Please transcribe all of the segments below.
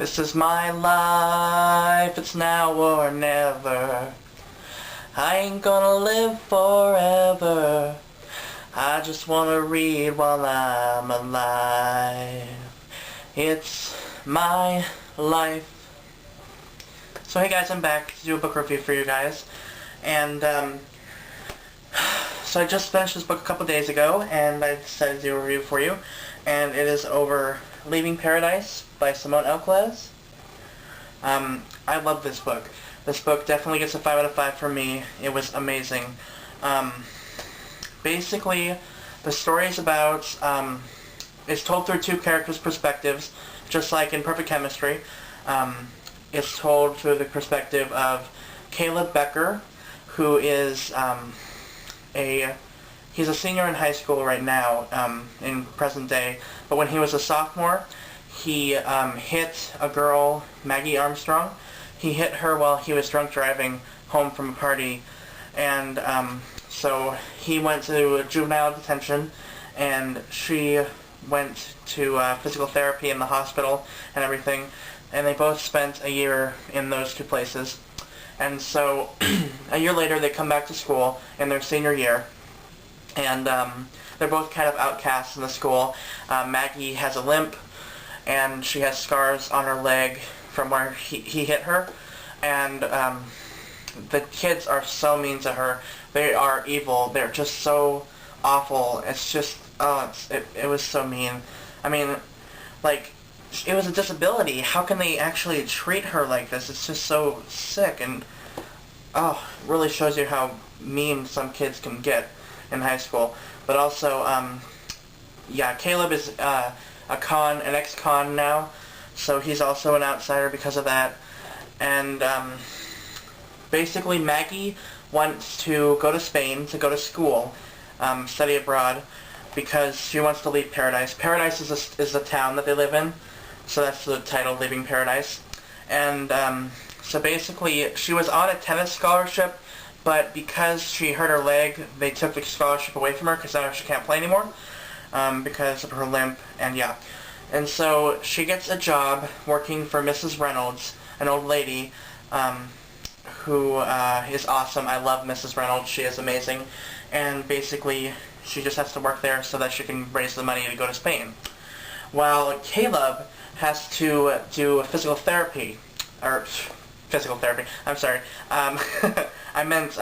This is my life, it's now or never. I ain't gonna live forever. I just wanna read while I'm alive. It's my life. So hey guys, I'm back to do a book review for you guys. And so I just finished this book a couple days ago, and I decided to do a review for you. And it is over Leaving Paradise by Simone Elkeles. I love this book. This book definitely gets a 5 out of 5 for me. It was amazing. Basically, the story is about, it's told through two characters' perspectives, just like in Perfect Chemistry. It's told through the perspective of Caleb Becker, who is he's a senior in high school right now, in present day, but when he was a sophomore, he hit a girl, Maggie Armstrong. He hit her while he was drunk driving home from a party, and so he went to juvenile detention, and she went to physical therapy in the hospital and everything, and they both spent a year in those two places. And so a year later they come back to school in their senior year, and they're both kind of outcasts in the school. Maggie has a limp, and she has scars on her leg from where he hit her, and the kids are so mean to her. They are evil. They're just so awful. It's just, it was so mean. I mean, like, it was a disability. How can they actually treat her like this? It's just so sick, and really shows you how mean some kids can get in high school. But also, yeah, Caleb is an ex-con now, so he's also an outsider because of that. And basically, Maggie wants to go to Spain to go to school, study abroad, because she wants to leave Paradise. Paradise is the town that they live in, so that's the title, Leaving Paradise. And so basically, she was on a tennis scholarship, but because she hurt her leg, they took the scholarship away from her because now she can't play anymore because of her limp, and yeah. And so she gets a job working for Mrs. Reynolds, an old lady who is awesome. I love Mrs. Reynolds. She is amazing. And basically, she just has to work there so that she can raise the money to go to Spain. While Caleb has to do physical therapy, I'm sorry. I meant,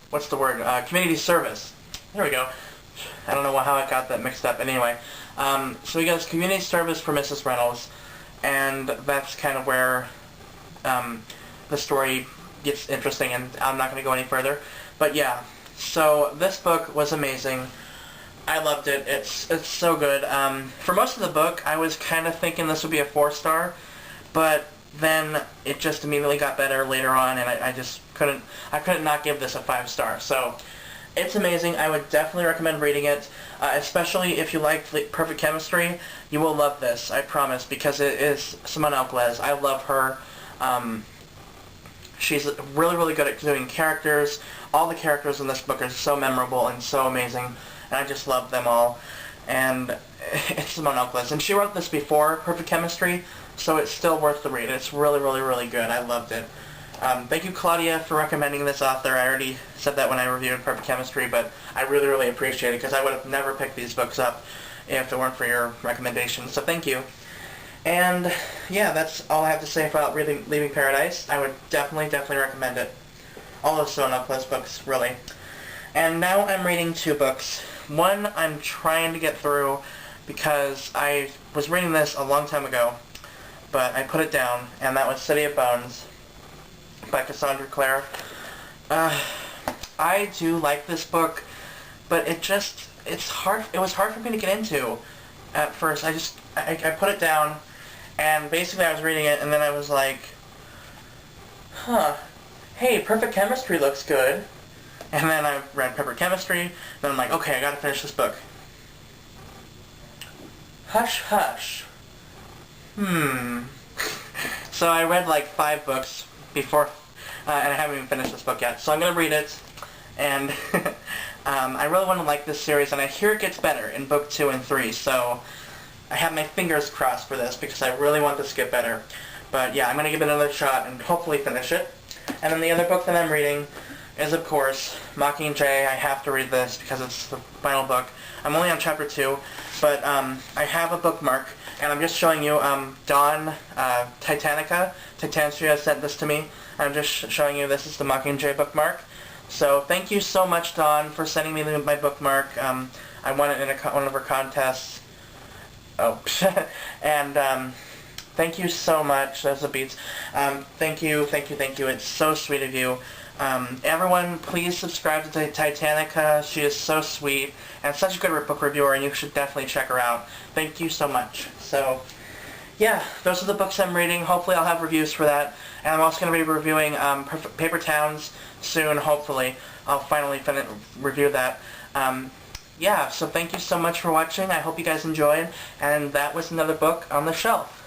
what's the word? Community service. There we go. I don't know how I got that mixed up. Anyway, so he goes community service for Mrs. Reynolds, and that's kind of where the story gets interesting, and I'm not going to go any further. But yeah, so this book was amazing. I loved it. It's so good. For most of the book, I was kind of thinking this would be a 4-star, but then it just immediately got better later on, and I just couldn't not give this a 5-star. So it's amazing. I would definitely recommend reading it, especially if you like Perfect Chemistry. You will love this, I promise, because it is Simone Elkeles. I love her. She's really, really good at doing characters. All the characters in this book are so memorable and so amazing, and I just love them all. And it's Simone Elkeles, and she wrote this before Perfect Chemistry, so it's still worth the read. It's really, really, really good. I loved it. Thank you, Claudia, for recommending this author. I already said that when I reviewed Perfect Chemistry, but I really, really appreciate it, because I would have never picked these books up if it weren't for your recommendation. So thank you. And yeah, that's all I have to say about Leaving Paradise. I would definitely recommend it. All of Simone Elkeles books, really. And now I'm reading 2 books. One I'm trying to get through because I was reading this a long time ago, but I put it down, and that was City of Bones by Cassandra Clare. I do like this book, but it was hard for me to get into at first. I put it down, and basically I was reading it, and then I was like, hey, Perfect Chemistry looks good. And then I read Perfect Chemistry, then I'm like, okay, I gotta finish this book. Hush, hush. So I read like 5 books before, and I haven't even finished this book yet. So I'm gonna read it, and I really want to like this series, and I hear it gets better in book 2 and 3, so I have my fingers crossed for this because I really want this to get better. But yeah, I'm going to give it another shot and hopefully finish it. And then the other book that I'm reading is, of course, Mockingjay. I have to read this because it's the final book. I'm only on chapter 2, but I have a bookmark, and I'm just showing you Dawn Titanica sent this to me. I'm just showing you this is the Mockingjay bookmark. So thank you so much, Dawn, for sending me my bookmark. I won it in one of her contests. Oh, and thank you so much. Those are beats. Thank you. It's so sweet of you. Everyone, please subscribe to Titanica. She is so sweet and such a good book reviewer, and you should definitely check her out. Thank you so much. So, yeah, those are the books I'm reading. Hopefully I'll have reviews for that. And I'm also going to be reviewing Paper Towns soon, hopefully. I'll finally review that. Yeah, so thank you so much for watching. I hope you guys enjoyed. And that was another book on the shelf.